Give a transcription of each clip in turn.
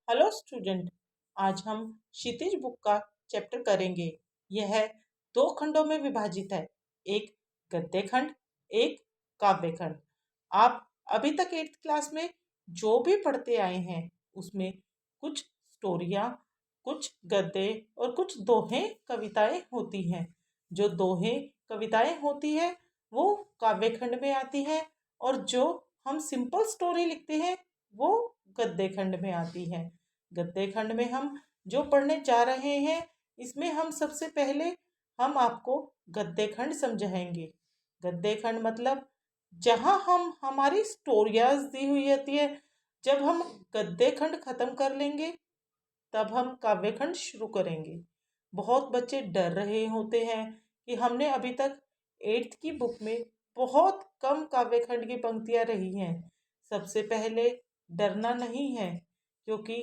Hello student. आज हम क्षितिज book का चैप्टर करेंगे। यह दो खंडों में विभाजित है, एक गद्य खंड, एक काव्य खंड। आप अभी तक 8th क्लास में जो भी पढ़ते आए हैं उसमें कुछ स्टोरियाँ, कुछ गद्य और कुछ दोहें कविताएं होती हैं। जो दोहें कविताएं होती है वो काव्य खंड में आती है और जो हम सिंपल स्टोरी लिखते हैं वो गद्य खंड में आती है। गद्य खंड में हम जो पढ़ने जा रहे हैं इसमें हम सबसे पहले हम आपको गद्य खंड समझाएंगे। गद्य खंड मतलब जहाँ हम हमारी स्टोरियाज दी हुई होती है। जब हम गद्य खंड खत्म कर लेंगे तब हम काव्य खंड शुरू करेंगे। बहुत बच्चे डर रहे होते हैं कि हमने अभी तक 8th की बुक में बहुत कम काव्य खंड की पंक्तियां रही हैं। सबसे पहले डरना नहीं है, क्योंकि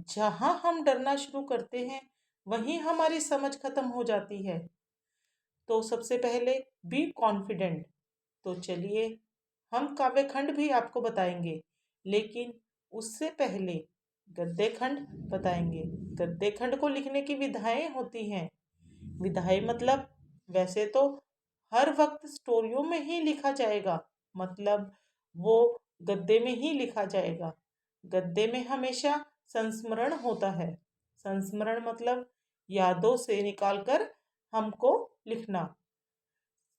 जहाँ हम डरना शुरू करते हैं वहीं हमारी समझ खत्म हो जाती है। तो सबसे पहले बी कॉन्फिडेंट। तो चलिए हम काव्य खंड भी आपको बताएंगे, लेकिन उससे पहले गद्य खंड बताएंगे। गद्य खंड को लिखने की विधाएं होती हैं। विधाएं मतलब वैसे तो हर वक्त स्टोरियों में ही लिखा जाएगा, मतलब वो गद्य में ही लिखा जाएगा। गद्य में हमेशा संस्मरण होता है। संस्मरण मतलब यादों से निकालकर हमको लिखना,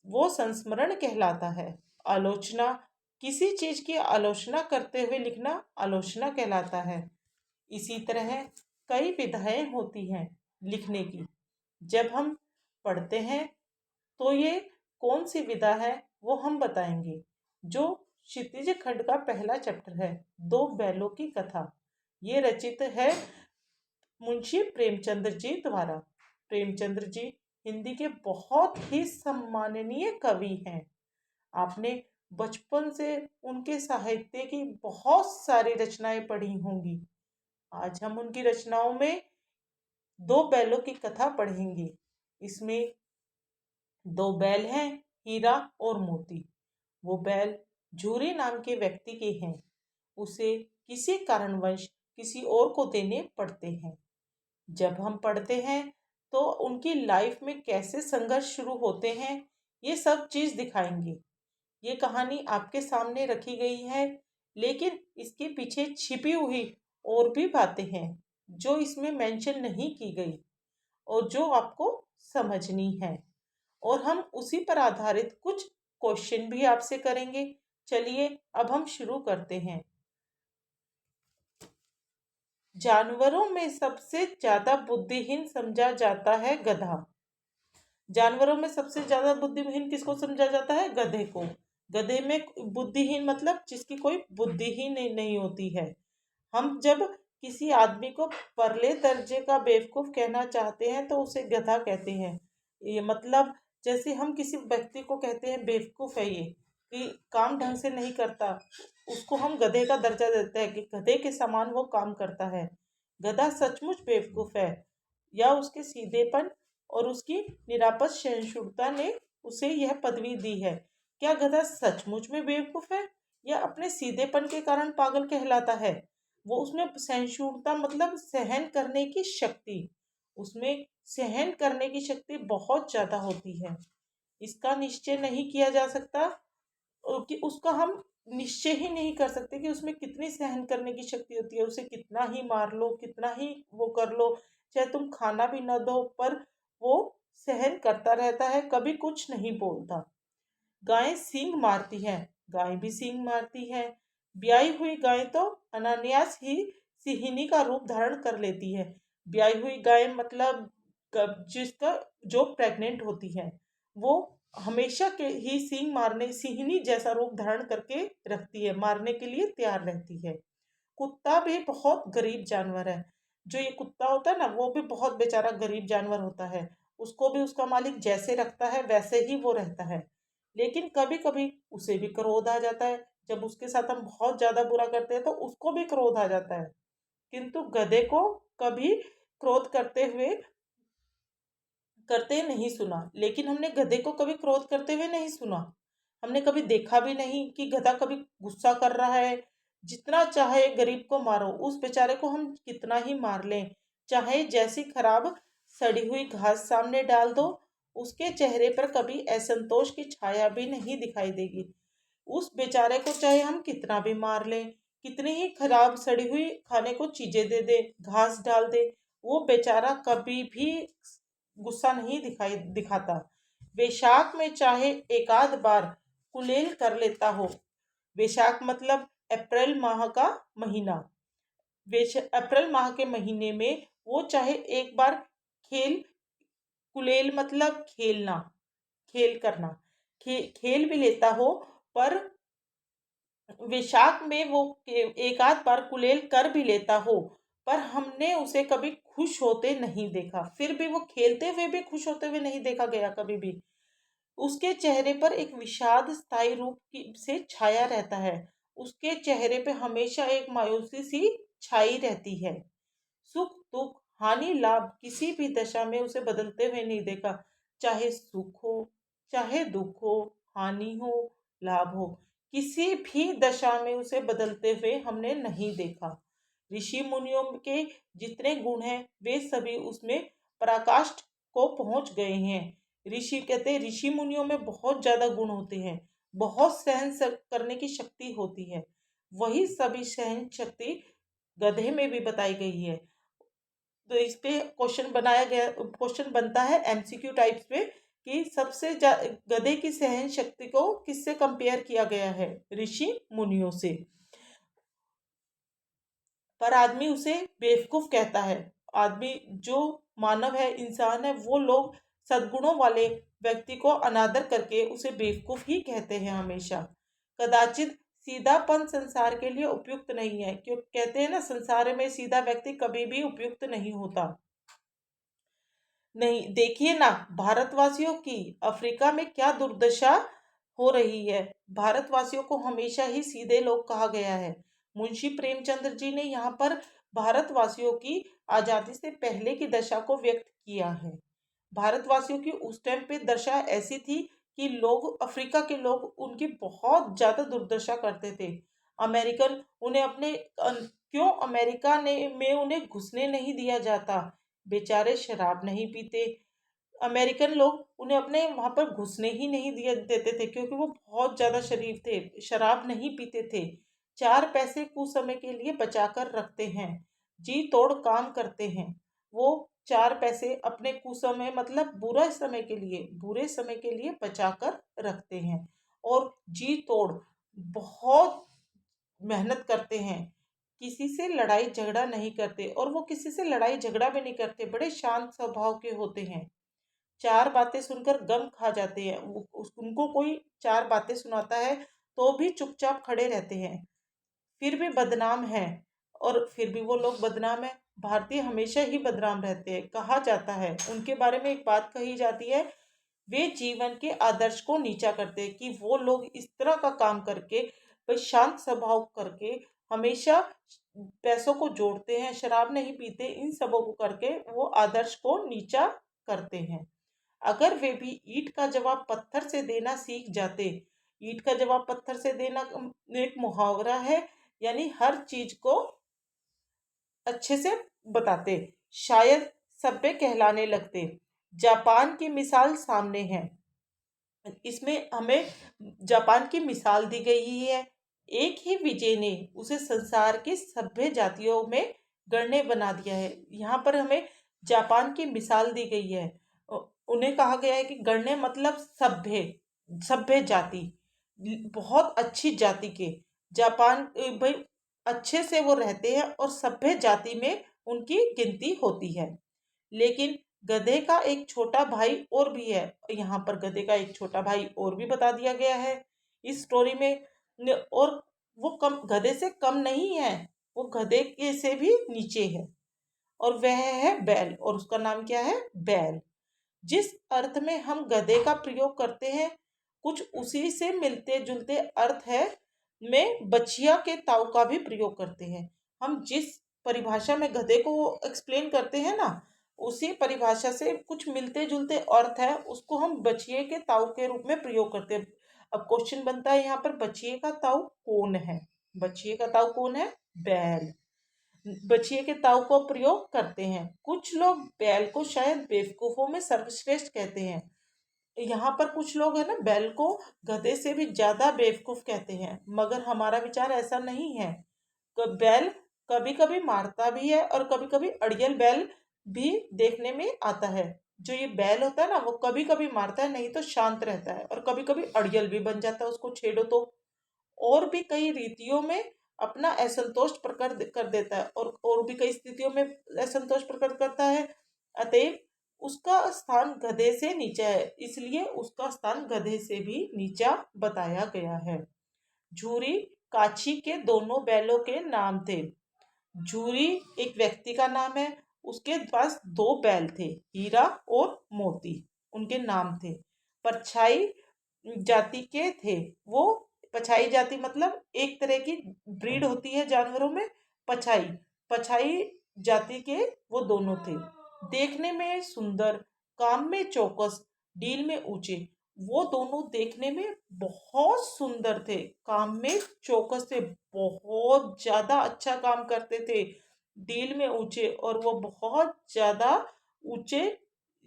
वो संस्मरण कहलाता है। आलोचना, किसी चीज की आलोचना करते हुए लिखना आलोचना कहलाता है। इसी तरह कई विधाएं होती हैं लिखने की। जब हम पढ़ते हैं तो ये कौन सी विधा है वो हम बताएंगे। जो क्षितिज खंड का पहला चैप्टर है, दो बैलों की कथा, ये रचित है मुंशी प्रेमचंद्र जी द्वारा। प्रेमचंद्र जी हिंदी के बहुत ही सम्माननीय कवि हैं। आपने बचपन से उनके साहित्य की बहुत सारी रचनाएं पढ़ी होंगी। आज हम उनकी रचनाओं में दो बैलों की कथा पढ़ेंगे। इसमें दो बैल हैं, हीरा और मोती। वो बैल झूरी नाम के व्यक्ति के हैं। उसे किसी कारणवश किसी और को देने पड़ते हैं। जब हम पढ़ते हैं तो उनकी लाइफ में कैसे संघर्ष शुरू होते हैं ये सब चीज़ दिखाएंगे। ये कहानी आपके सामने रखी गई है, लेकिन इसके पीछे छिपी हुई और भी बातें हैं जो इसमें मेंशन नहीं की गई और जो आपको समझनी है। और हम उसी पर आधारित कुछ क्वेश्चन भी आपसे करेंगे। चलिए अब हम शुरू करते हैं। जानवरों में सबसे ज्यादा बुद्धिहीन समझा जाता है गधा। जानवरों में सबसे ज्यादा बुद्धिहीन किसको समझा जाता है? गधे को। गधे में बुद्धिहीन मतलब जिसकी कोई बुद्धि ही नहीं होती है। हम जब किसी आदमी को परले दर्जे का बेवकूफ कहना चाहते हैं तो उसे गधा कहते हैं। ये मतलब जैसे हम किसी व्यक्ति को कहते हैं बेवकूफ है ये, कि काम ढंग से नहीं करता, उसको हम गधे का दर्जा देते हैं कि गधे के समान वो काम करता है। गधा सचमुच बेवकूफ है, या उसके सीधेपन और उसकी निरापद सहिष्णुता ने उसे यह पदवी दी है। क्या गधा सचमुच में बेवकूफ है या अपने सीधेपन के कारण पागल कहलाता है? वो उसमें सहिष्णुता मतलब सहन करने की शक्ति, उसमें सहन करने की शक्ति बहुत ज्यादा होती है। इसका निश्चय नहीं किया जा सकता कि उसका हम निश्चय ही नहीं कर सकते कि उसमें कितनी सहन करने की शक्ति होती है। उसे कितना ही मार लो, कितना ही वो कर लो, चाहे तुम खाना भी न दो, पर वो सहन करता रहता है, कभी कुछ नहीं बोलता। गाय सींग मारती है, गाय भी सींग मारती है। ब्याई हुई गाय तो अनायास ही सिहिनी का रूप धारण कर लेती है। ब्याई हुई गाय मतलब जिसका जो प्रेग्नेंट होती है वो हमेशा के ही सींग मारने, सिहिनी जैसा रूप धारण करके रखती है, मारने के लिए तैयार रहती है। कुत्ता भी बहुत गरीब जानवर है। जो ये कुत्ता होता है ना वो भी बहुत बेचारा गरीब जानवर होता है। उसको भी उसका मालिक जैसे रखता है वैसे ही वो रहता है। लेकिन कभी कभी उसे भी क्रोध आ जाता है। जब उसके साथ हम बहुत ज्यादा बुरा करते हैं तो उसको भी क्रोध आ जाता है। किंतु गधे को कभी क्रोध करते नहीं सुना। लेकिन हमने गधे को कभी क्रोध करते हुए नहीं सुना। हमने कभी देखा भी नहीं कि गधा कभी गुस्सा कर रहा है जितना चाहे गरीब को मारो, उस बेचारे को हम कितना ही मार लें, चाहे जैसी खराब सड़ी हुई घास सामने डाल दो, उसके चेहरे पर कभी असंतोष की छाया भी नहीं दिखाई देगी। उस बेचारे को चाहे हम कितना भी मार लें, कितनी ही खराब सड़ी हुई खाने को चीजें दे दे, घास डाल दे, वो बेचारा कभी भी गुस्सा नहीं दिखाता। वैशाख में चाहे एक आध बार कुलेल कर लेता हो। वैशाख मतलब अप्रैल माह का महीना। अप्रैल माह के महीने में वो चाहे एक बार खेल, कुलेल मतलब खेलना, खेल करना, खेल भी लेता हो, पर वैशाख में वो एक आध बार कुलेल कर भी लेता हो, पर हमने उसे कभी खुश होते नहीं देखा। फिर भी वो खेलते हुए भी खुश होते हुए नहीं देखा गया कभी भी। उसके चेहरे पर एक विषाद स्थायी रूप से छाया रहता है। उसके चेहरे पे हमेशा एक मायूसी सी छाई रहती है। सुख दुख हानि लाभ किसी भी दशा में उसे बदलते हुए नहीं देखा। चाहे सुख हो, चाहे दुख हो, हानि हो, लाभ हो, किसी भी दशा में उसे बदलते हुए हमने नहीं देखा। ऋषि मुनियों के जितने गुण हैं वे सभी उसमें पराकाष्ठ को पहुंच गए हैं। ऋषि कहते हैं ऋषि मुनियों में बहुत ज्यादा गुण होते हैं, बहुत सहन करने की शक्ति होती है। वही सभी सहन शक्ति गधे में भी बताई गई है। तो इस पे क्वेश्चन बनता है एमसीक्यू टाइप्स पे कि गधे की सहन शक्ति को किससे कंपेयर किया गया है? ऋषि मुनियों से। पर आदमी उसे बेवकूफ कहता है। आदमी जो मानव है, इंसान है, वो लोग सद्गुणों वाले व्यक्ति को अनादर करके उसे बेवकूफ ही कहते हैं हमेशा। कदाचित सीधापन संसार के लिए उपयुक्त नहीं है, क्यों कहते हैं ना, संसार में सीधा व्यक्ति कभी भी उपयुक्त नहीं होता। नहीं, देखिए ना, भारतवासियों की अफ्रीका में क्या दुर्दशा हो रही है। भारतवासियों को हमेशा ही सीधे लोग कहा गया है। मुंशी प्रेमचंद्र जी ने यहाँ पर भारतवासियों की आजादी से पहले की दशा को व्यक्त किया है। भारतवासियों की उस टाइम पे दशा ऐसी थी कि लोग, अफ्रीका के लोग उनकी बहुत ज्यादा दुर्दशा करते थे। अमेरिकन उन्हें क्यों अमेरिका ने में उन्हें घुसने नहीं दिया जाता? बेचारे शराब नहीं पीते। अमेरिकन लोग उन्हें अपने वहां पर घुसने ही नहीं दिए देते थे, क्योंकि वो बहुत ज्यादा शरीफ थे, शराब नहीं पीते थे। चार पैसे कुछ समय के लिए बचाकर रखते हैं, जी तोड़ काम करते हैं। वो चार पैसे अपने कुसमय मतलब बुरे समय के लिए बचाकर रखते हैं, और जी तोड़ बहुत मेहनत करते हैं। किसी से लड़ाई झगड़ा नहीं करते, और वो किसी से लड़ाई झगड़ा भी नहीं करते, बड़े शांत स्वभाव के होते हैं। चार बातें सुनकर गम खा जाते हैं। उनको कोई चार बातें सुनाता है तो भी चुपचाप खड़े रहते हैं। फिर भी बदनाम है, और फिर भी वो लोग बदनाम है। भारतीय हमेशा ही बदनाम रहते हैं। कहा जाता है उनके बारे में, एक बात कही जाती है, वे जीवन के आदर्श को नीचा करते हैं, कि वो लोग इस तरह का काम करके, भाई शांत स्वभाव करके, हमेशा पैसों को जोड़ते हैं, शराब नहीं पीते, इन सबों को करके वो आदर्श को नीचा करते हैं। अगर वे भी ईंट का जवाब पत्थर से देना सीख जाते। ईंट का जवाब पत्थर से देना एक मुहावरा है, यानी हर चीज को अच्छे से बताते, शायद सभ्य कहलाने लगते। जापान की मिसाल सामने है। इसमें हमें जापान की मिसाल दी गई है। एक ही विजय ने उसे संसार की सभ्य जातियों में गण्य बना दिया है। यहाँ पर हमें जापान की मिसाल दी गई है। उन्हें कहा गया है कि गण्य मतलब सभ्य, सभ्य जाति, बहुत अच्छी जाति के। जापान भाई अच्छे से वो रहते हैं, और सभ्य जाति में उनकी गिनती होती है। लेकिन गधे का एक छोटा भाई और भी है। यहाँ पर गधे का एक छोटा भाई और भी बता दिया गया है इस स्टोरी में। और वो कम, गधे से कम नहीं है, वो गधे के से भी नीचे है, और वह है बैल। और उसका नाम क्या है? बैल। जिस अर्थ में हम गधे का प्रयोग करते हैं, कुछ उसी से मिलते जुलते अर्थ है में बछिया के ताऊ का भी प्रयोग करते हैं। हम जिस परिभाषा में गधे को एक्सप्लेन करते हैं ना, उसी परिभाषा से कुछ मिलते जुलते अर्थ है, उसको हम बछिए के ताऊ के रूप में प्रयोग करते हैं। अब क्वेश्चन बनता है यहाँ पर, बछिए का ताऊ कौन है? बछिए का ताऊ कौन है? बैल। बछिए के ताऊ को प्रयोग करते हैं। कुछ लोग बैल को शायद बेवकूफों में सर्वश्रेष्ठ कहते हैं। यहाँ पर कुछ लोग है ना बैल को गधे से भी ज्यादा बेवकूफ कहते हैं, मगर हमारा विचार ऐसा नहीं है। बैल कभी कभी मारता भी है और कभी कभी अड़ियल बैल भी देखने में आता है। जो ये बैल होता है ना वो कभी कभी मारता है, नहीं तो शांत रहता है, और कभी कभी अड़ियल भी बन जाता है उसको छेड़ो तो। और भी कई रीतियों में अपना असंतोष प्रकट कर देता है, और भी कई स्थितियों में असंतोष प्रकट करता है। अतएव उसका स्थान गधे से नीचा है, इसलिए उसका स्थान गधे से भी नीचा बताया गया है। झूरी काछी के दोनों बैलों के नाम थे। झूरी एक व्यक्ति का नाम है, उसके पास दो बैल थे, हीरा और मोती उनके नाम थे। परछाई जाति के थे वो। पछाई जाति मतलब एक तरह की ब्रीड होती है जानवरों में, पछाई। पछाई जाति के वो दोनों थे। देखने में सुंदर, काम में चौकस, डील में ऊंचे। वो दोनों देखने में बहुत सुंदर थे, काम में चौकस थे, बहुत ज्यादा अच्छा काम करते थे, डील में ऊंचे, और वो बहुत ज्यादा ऊंचे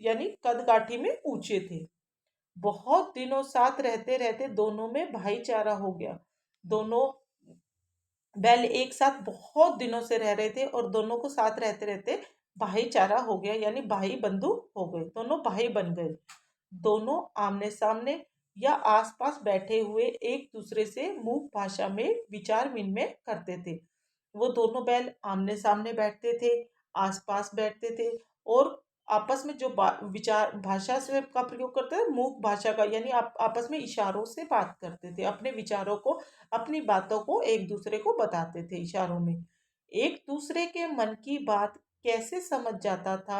यानी कदकाठी में ऊंचे थे। बहुत दिनों साथ रहते रहते दोनों में भाईचारा हो गया। दोनों बैल एक साथ बहुत दिनों से रह रहे थे और दोनों को साथ रहते रहते भाईचारा हो गया, यानी भाई बंधु हो गए, दोनों भाई बन गए। दोनों आमने सामने या आसपास बैठे हुए एक दूसरे से मुख भाषा में विचार विनिमय करते थे। वो दोनों बैल आमने सामने बैठते थे, आसपास बैठते थे, और आपस में जो विचार भाषा से का प्रयोग करते थे, मुख भाषा का, यानी आप आपस में इशारों से बात करते थे, अपने विचारों को, अपनी बातों को एक दूसरे को बताते थे इशारों में। एक दूसरे के मन की बात कैसे समझ जाता था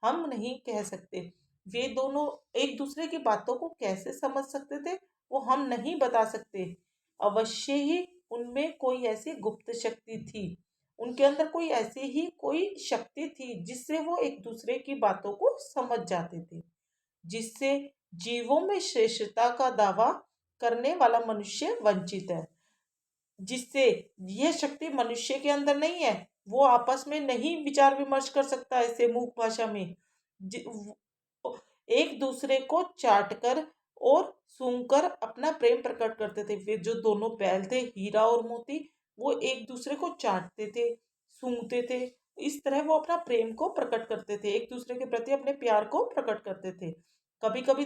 हम नहीं कह सकते। वे दोनों एक दूसरे की बातों को कैसे समझ सकते थे वो हम नहीं बता सकते। अवश्य ही उनमें कोई ऐसी गुप्त शक्ति थी, उनके अंदर कोई ऐसी ही कोई शक्ति थी जिससे वो एक दूसरे की बातों को समझ जाते थे, जिससे जीवों में श्रेष्ठता का दावा करने वाला मनुष्य वंचित है। जिससे यह शक्ति मनुष्य के अंदर नहीं है, वो आपस में नहीं विचार विमर्श कर सकता ऐसे मूक भाषा में। एक दूसरे को चाट कर और सूंघकर अपना प्रेम प्रकट करते थे। वे जो दोनों बैल थे हीरा और मोती, वो एक दूसरे को चाटते थे, सूंघते थे। इस तरह वो अपना प्रेम को प्रकट करते थे, एक दूसरे के प्रति अपने प्यार को प्रकट करते थे। कभी कभी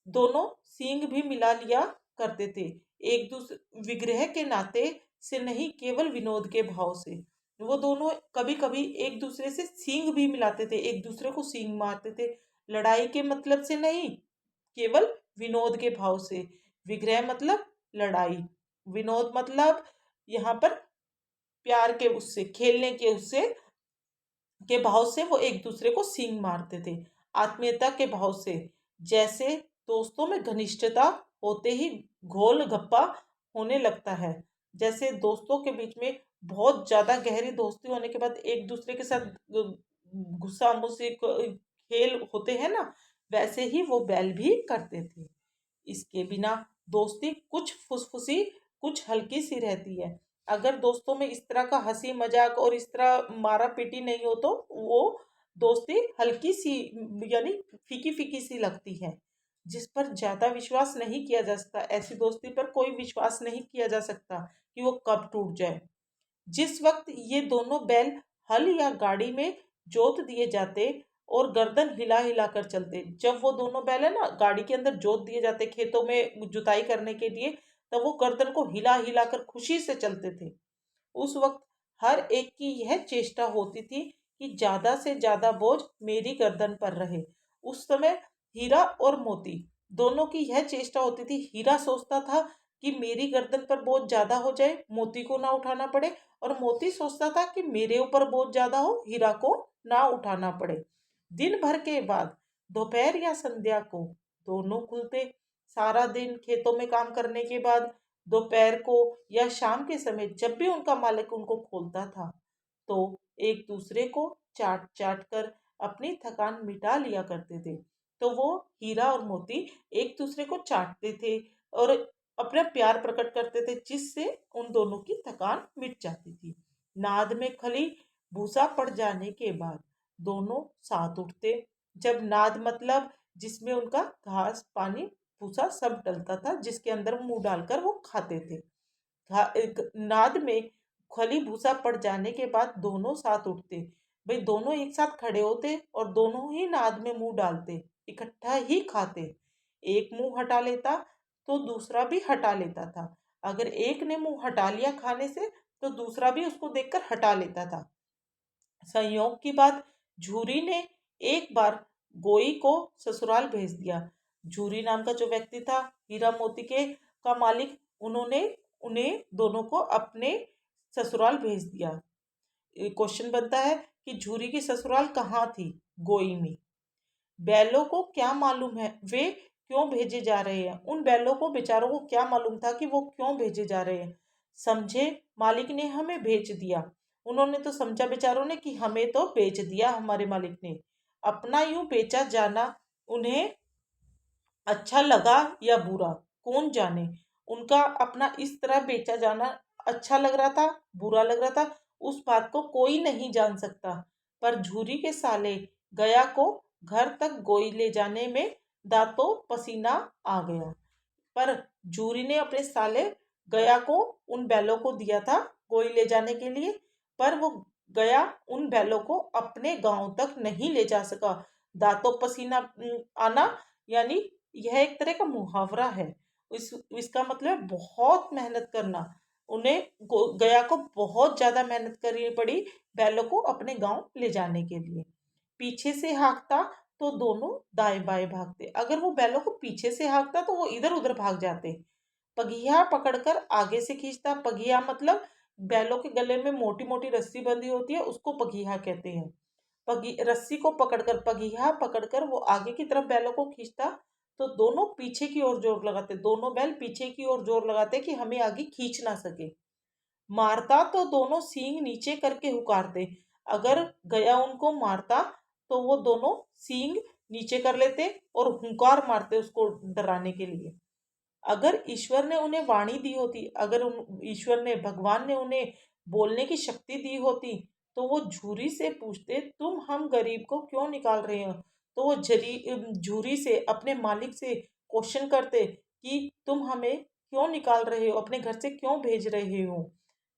दोनों सींग भी मिला लिया करते थे, एक दूसरे विग्रह के नाते से नहीं, केवल विनोद के भाव से। वो दोनों कभी कभी एक दूसरे से सींग भी मिलाते थे, एक दूसरे को सींग मारते थे, लड़ाई के मतलब से नहीं, केवल विनोद के भाव से। विग्रह मतलब लड़ाई, विनोद मतलब यहाँ पर प्यार के उससे, खेलने के उससे के भाव से वो एक दूसरे को सींग मारते थे। आत्मीयता के भाव से, जैसे दोस्तों में घनिष्ठता होते ही घोल गप्पा होने लगता है। जैसे दोस्तों के बीच में बहुत ज्यादा गहरी दोस्ती होने के बाद एक दूसरे के साथ गुस्सा मुस्सी खेल होते हैं ना, वैसे ही वो बैल भी करते थे। इसके बिना दोस्ती कुछ फुसफुसी, कुछ हल्की सी रहती है। अगर दोस्तों में इस तरह का हंसी मजाक और इस तरह मारा पीटी नहीं हो तो वो दोस्ती हल्की सी यानी फीकी फीकी सी लगती है, जिस पर ज्यादा विश्वास नहीं किया जा सकता। ऐसी दोस्ती पर कोई विश्वास नहीं किया जा सकता कि वो कब टूट जाए। जिस वक्त ये दोनों बैल हल या गाड़ी में जोत दिए जाते और गर्दन हिला हिला कर चलते, जब वो दोनों बैल है ना गाड़ी के अंदर जोत दिए जाते खेतों में जुताई करने के लिए, तब वो गर्दन को हिला हिला कर खुशी से चलते थे। उस वक्त हर एक की यह चेष्टा होती थी कि ज्यादा से ज्यादा बोझ मेरी गर्दन पर रहे। उस समय हीरा और मोती दोनों की यह चेष्टा होती थी। हीरा सोचता था कि मेरी गर्दन पर बोझ ज्यादा हो जाए, मोती को ना उठाना पड़े, और मोती सोचता था कि मेरे ऊपर बोझ ज्यादा हो, हीरा को ना उठाना पड़े। दिन भर के बाद दोपहर या संध्या को दोनों खुलते। सारा दिन खेतों में काम करने के बाद दोपहर को या शाम के समय जब भी उनका मालिक उनको खोलता था, तो एक दूसरे को चाट चाट कर अपनी थकान मिटा लिया करते थे। तो वो हीरा और मोती एक दूसरे को चाटते थे और अपना प्यार प्रकट करते थे, जिससे उन दोनों की थकान मिट जाती थी। नाद में खली भूसा पड़ जाने के बाद दोनों साथ उठते। जब नाद मतलब जिसमें उनका घास पानी भूसा सब डलता था, जिसके अंदर मुंह डालकर वो खाते थे। नाद में खली भूसा पड़ जाने के बाद दोनों साथ उठते। भाई दोनों एक साथ खड़े होते और दोनों ही नाद में मुंह डालते, इकट्ठा ही खाते। एक मुंह हटा लेता तो दूसरा भी हटा लेता था। अगर एक ने मुंह हटा लिया खाने से तो दूसरा भी उसको देखकर हटा लेता था। संयोग की बात, झूरी ने एक बार गोई को ससुराल भेज दिया। झूरी नाम का जो व्यक्ति था, हीरा मोती के का मालिक, उन्होंने उन्हें दोनों को अपने ससुराल भेज दिया। क्वेश्चन बनता है कि झूरी की ससुराल कहाँ थी? गोई में। बैलों को क्या मालूम है वे क्यों भेजे जा रहे हैं? उन बैलों को बेचारों को क्या मालूम था कि वो क्यों भेजे जा रहे हैं? समझे मालिक ने हमें भेज दिया। उन्होंने तो समझा बेचारों ने कि हमें तो बेच दिया हमारे मालिक ने। अपना यूं बेचा जाना उन्हें अच्छा लगा या बुरा, कौन जाने। उनका अपना इस तरह बेचा जाना अच्छा लग रहा था, बुरा लग रहा था, उस बात को कोई नहीं जान सकता। पर झूरी के साले गया को घर तक गोई ले जाने में दांतों पसीना आ गया। पर जूरी ने अपने साले गया को उन बैलों को दिया था गोई ले जाने के लिए, पर वो गया उन बैलों को अपने गांव तक नहीं ले जा सका। दांतों पसीना आना यानी यह एक तरह का मुहावरा है। इसका मतलब बहुत मेहनत करना। उन्हें गया को बहुत ज्यादा मेहनत करनी पड़ी बैलों को अपने गांव ले जाने के लिए। पीछे से हाँकता तो दोनों दाएं बाएं भागते। अगर वो बैलों को पीछे से हाँकता तो वो इधर उधर भाग जाते। पगिया पकड़कर आगे से खींचता। पगिया मतलब बैलों के गले में मोटी मोटी रस्सी बंधी होती है, उसको पगिया कहते हैं। रस्सी को पकड़कर, पगिया पकड़कर वो आगे की तरफ बैलों को खींचता तो दोनों पीछे की ओर जोर लगाते। दोनों बैल पीछे की ओर जोर लगाते कि हमें आगे खींच ना सके। मारता तो दोनों सींग नीचे करके हुकारते। अगर गया उनको मारता तो वो दोनों सींग नीचे कर लेते और हुंकार मारते उसको डराने के लिए। अगर ईश्वर ने उन्हें वाणी दी होती, अगर ईश्वर ने, भगवान ने उन्हें बोलने की शक्ति दी होती तो वो झूरी से पूछते, तुम हम गरीब को क्यों निकाल रहे हो? तो वो झूरी से, अपने मालिक से क्वेश्चन करते कि तुम हमें क्यों निकाल रहे हो, अपने घर से क्यों भेज रहे हो?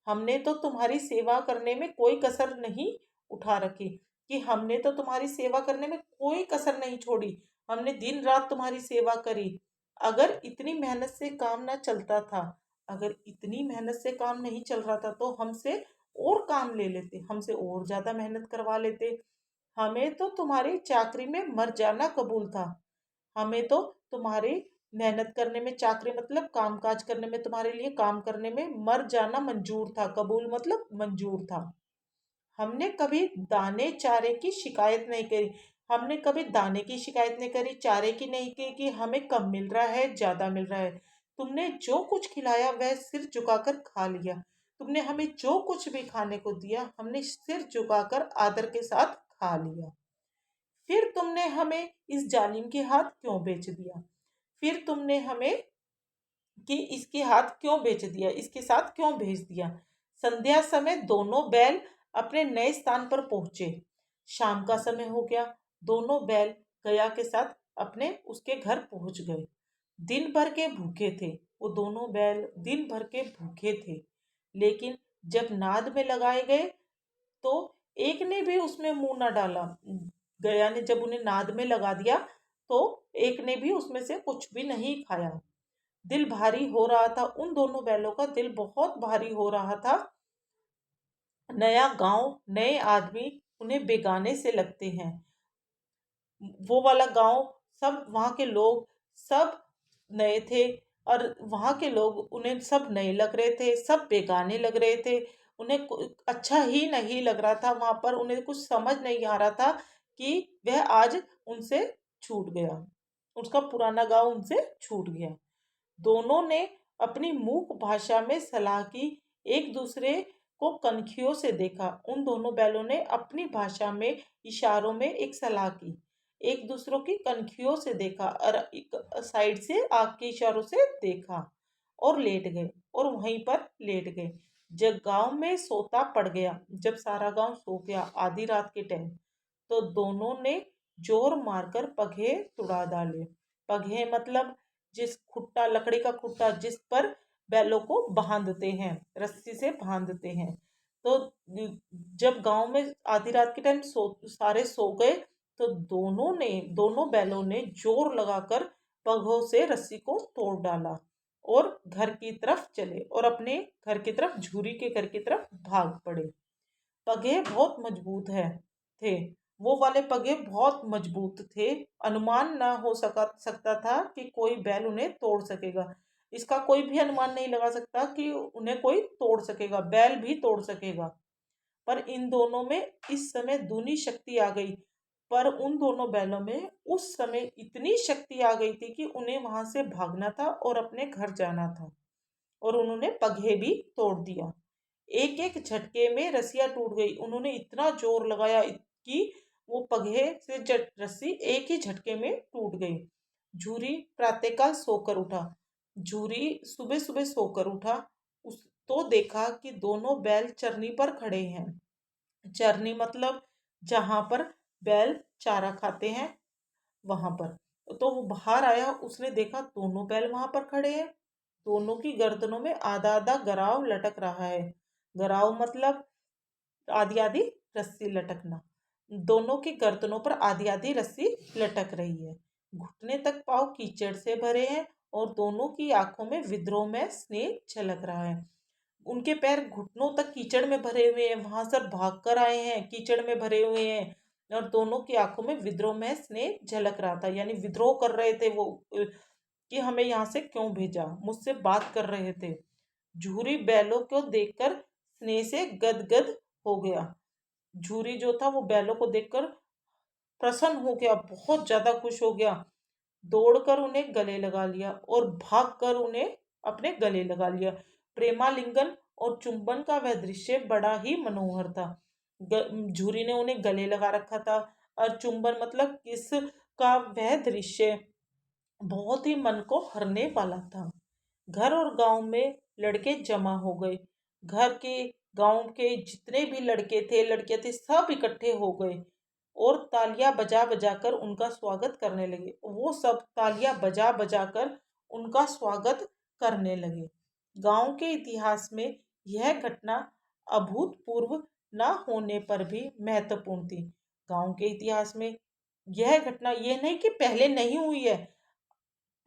हमने तो तुम्हारी सेवा करने में कोई कसर नहीं उठा रखी, कि हमने तो तुम्हारी सेवा करने में कोई कसर नहीं छोड़ी। हमने दिन रात तुम्हारी सेवा करी। अगर इतनी मेहनत से काम ना चलता था, अगर इतनी मेहनत से काम नहीं चल रहा था तो हमसे और काम ले लेते, हमसे और ज्यादा मेहनत करवा लेते। हमें तो तुम्हारी चाकरी में मर जाना कबूल था। हमें तो तुम्हारी मेहनत करने में, चाकरी मतलब कामकाज करने में, तुम्हारे लिए काम करने में मर जाना मंजूर था। कबूल मतलब मंजूर था। हमने कभी दाने चारे की शिकायत नहीं करी। हमने कभी दाने की शिकायत नहीं करी, चारे की नहीं की कि हमें कम मिल रहा है, ज्यादा मिल रहा है। तुमने जो कुछ खिलाया वह सिर झुकाकर खा लिया। तुमने हमें जो कुछ भी खाने को दिया हमने सिर झुकाकर आदर के साथ खा लिया। फिर तुमने हमें इस जालिम के हाथ क्यों बेच दिया? फिर तुमने हमें कि इसके हाथ क्यों बेच दिया, इसके साथ क्यों भेज दिया? संध्या समय दोनों बैल अपने नए स्थान पर पहुंचे। शाम का समय हो गया। दोनों बैल गया के साथ अपने उसके घर पहुंच गए। दिन भर के भूखे थे वो दोनों बैल, दिन भर के भूखे थे। लेकिन जब नाद में लगाए गए तो एक ने भी उसमें मुंह न डाला। गया ने जब उन्हें नाद में लगा दिया तो एक ने भी उसमें से कुछ भी नहीं खाया। दिल भारी हो रहा था, उन दोनों बैलों का दिल बहुत भारी हो रहा था। नया गांव, नए आदमी उन्हें बेगाने से लगते हैं। वो वाला गांव, सब वहाँ के लोग सब नए थे और वहाँ के लोग उन्हें सब नए लग रहे थे, सब बेगाने लग रहे थे। उन्हें अच्छा ही नहीं लग रहा था वहाँ पर। उन्हें कुछ समझ नहीं आ रहा था कि वह आज उनसे छूट गया, उसका पुराना गांव उनसे छूट गया। दोनों ने अपनी मूक भाषा में सलाह की, एक दूसरे को कनखियों से देखा। उन दोनों बैलों ने अपनी भाषा में, इशारों में एक सलाह की, एक दूसरों की कनखियों से देखा और एक साइड से आग के इशारों से देखा। और लेट गए और वहीं पर लेट गए। जब गांव में सोता पड़ गया, जब सारा गांव सो गया आधी रात के टाइम, तो दोनों ने जोर मारकर पगे तुड़ा डाले। पगे मतलब जिस खुट्टा, लकड़ी का खुट्टा जिस पर बैलों को बांधते हैं, रस्सी से बांधते हैं। तो जब गांव में आधी रात के टाइम सारे सो गए, तो दोनों बैलों ने जोर लगाकर पगों से रस्सी को तोड़ डाला और घर की तरफ चले और अपने घर की तरफ, झूरी के घर की तरफ भाग पड़े। पगे बहुत मजबूत है थे। वो वाले पगे बहुत मजबूत थे। अनुमान ना हो सकता था कि कोई बैल उन्हें तोड़ सकेगा। इसका कोई भी अनुमान नहीं लगा सकता कि उन्हें कोई तोड़ सकेगा, बैल भी तोड़ सकेगा। पर इन दोनों में इस समय दूनी शक्ति आ गई। पर उन दोनों बैलों में उस समय इतनी शक्ति आ गई थी कि उन्हें वहां से भागना था और अपने घर जाना था, और उन्होंने पगहे भी तोड़ दिया। एक एक झटके में रस्सियां टूट गई। उन्होंने इतना जोर लगाया कि वो पगहे से रस्सी एक ही झटके में टूट गई। झूरी प्रातःकाल सोकर उठा। झूरी सुबह सुबह सोकर उठा। उस तो देखा कि दोनों बैल चरनी पर खड़े हैं। चरनी मतलब जहां पर बैल चारा खाते हैं, वहां पर। तो वो बाहर आया, उसने देखा दोनों बैल वहां पर खड़े हैं। दोनों की गर्दनों में आधा आधा गराव लटक रहा है। गराव मतलब आधी आधी रस्सी लटकना। दोनों की गर्दनों पर आधी आधी रस्सी लटक रही है। घुटने तक पांव कीचड़ से भरे हैं और दोनों की आंखों में विद्रोह में स्नेह झलक रहा है। उनके पैर घुटनों तक कीचड़ में भरे हुए हैं, वहां से भाग कर आए हैं, कीचड़ में भरे हुए हैं, और दोनों की आंखों में विद्रोह में स्नेह झलक रहा था। यानी विद्रोह कर रहे थे वो कि हमें यहाँ से क्यों भेजा, मुझसे बात कर रहे थे। झूरी बैलों को देखकर स्नेह से गदगद हो गया। झूरी जो था वो बैलों को देखकर प्रसन्न हो गया, बहुत ज्यादा खुश हो गया। दौड़कर उन्हें गले लगा लिया और भागकर उन्हें अपने गले लगा लिया। प्रेमालिंगन और चुंबन का वह दृश्य बड़ा ही मनोहर था। झूरी ने उन्हें गले लगा रखा था, और चुंबन मतलब किस का वह दृश्य बहुत ही मन को हरने वाला था। घर और गांव में लड़के जमा हो गए। घर के, गांव के जितने भी लड़के थे, लड़के थे, सब इकट्ठे हो गए और तालियां बजा बजा कर उनका स्वागत करने लगे। वो सब तालियां बजा बजा कर उनका स्वागत करने लगे। गांव के इतिहास में यह घटना अभूतपूर्व न होने पर भी महत्वपूर्ण थी। गांव के इतिहास में यह घटना, ये नहीं कि पहले नहीं हुई है,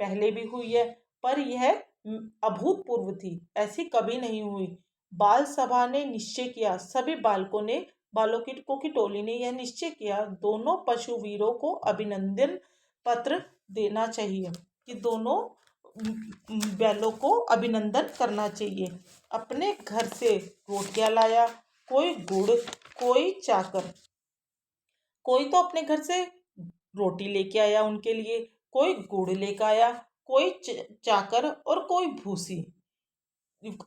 पहले भी हुई है, पर यह अभूतपूर्व थी, ऐसी कभी नहीं हुई। बाल सभा ने निश्चय किया, सभी बालकों की टोली ने यह निश्चय किया, दोनों पशु वीरों को अभिनंदन पत्र देना चाहिए, कि दोनों बैलों को अभिनंदन करना चाहिए। अपने घर से रोटियां लाया, कोई गुड़, कोई चाकर। कोई तो अपने घर से रोटी लेके आया उनके लिए, कोई गुड़ लेके आया, कोई चाकर और कोई भूसी।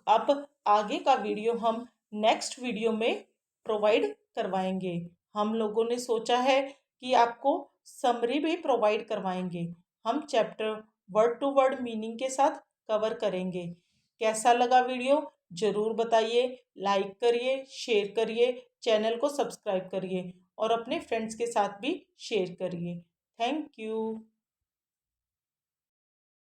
अब आगे का वीडियो हम नेक्स्ट वीडियो में प्रोवाइड करवाएंगे। हम लोगों ने सोचा है कि आपको समरी भी प्रोवाइड करवाएंगे। हम chapter word to word meaning के साथ कवर करेंगे। कैसा लगा वीडियो जरूर बताइए, लाइक करिए, शेयर करिए, चैनल को सब्सक्राइब करिए और अपने फ्रेंड्स के साथ भी शेयर करिए। Thank you.